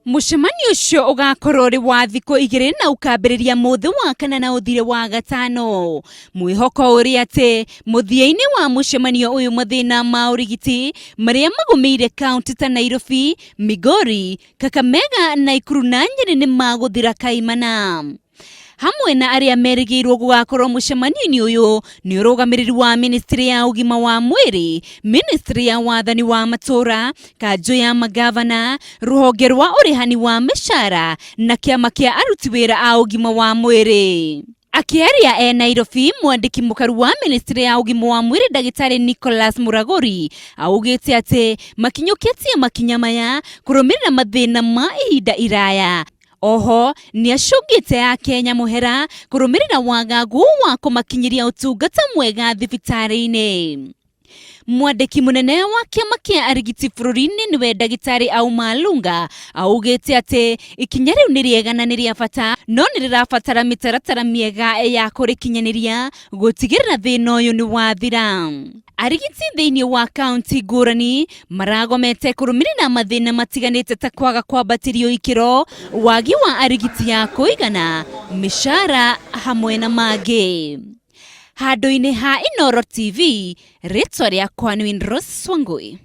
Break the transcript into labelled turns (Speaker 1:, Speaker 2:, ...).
Speaker 1: Mucemanio ucio ugakorwo ri wa thikũ igĩrĩ na ukambĩrĩria mũthĩ wa kana na ũthire wa gatano. Mwĩhoko ũrĩ atĩ mũthia-inĩ wa mucemanio ũyũ mathĩna ma ũrigiti marĩa magũmĩire kaunti ta Nairobi, Migori, Kakamega, Nakuru na Nyeri nĩ magũthira kaimana. Hamwe na arĩa merĩgĩrĩirwo gũgakorwo mucemanio-inĩ ũyũ nĩ ũrugamiriri wa ministry ya ugima wa mwiri, ministry ya wathani wa matura, kanjũ ya magavana, ruhonge rwa ũrĩhani wa mĩcara na kĩama kĩa aruti wĩra a ugima wa mwiri. Akiaria Nairobi, mwandiki mũkaru wa ministry ya ugima wa mwiri ndagĩtarĩ Nicholas Muraguri augĩte atĩ makinyũkĩtie makinya maya kũrũmĩrĩra mathĩna ma ihinda iraya. Oho ni acungĩte a Kenya mũhera kũrũmĩrĩra wagagu wa kũmakinyĩria ũtungata mwega thibitari-inĩ. Mwandiki mũnene wa kĩama kĩa arigiti bururi-ini niwe ndagĩtarĩ Auma Lunga augĩte atĩ ikinya rĩu nĩ rĩega na nĩ rĩa bata, no nĩ rĩrabatara mĩtaratara mĩega ya kũrĩkinyanĩria gũtigĩrĩra thĩna ũyũ nĩ wathira. Arigiti thĩinĩ wa kaunti ngũrani maragomete kũrũmĩrĩra mathĩna matiganĩte ta kwaga kwambatĩrio ikĩro, wagi wa arigiti ya kũigana, mĩcara hamwe na mangĩ. Handũ-inĩ ha Inooro TV, rĩtwa rĩakwa nĩ Winrose Wangui.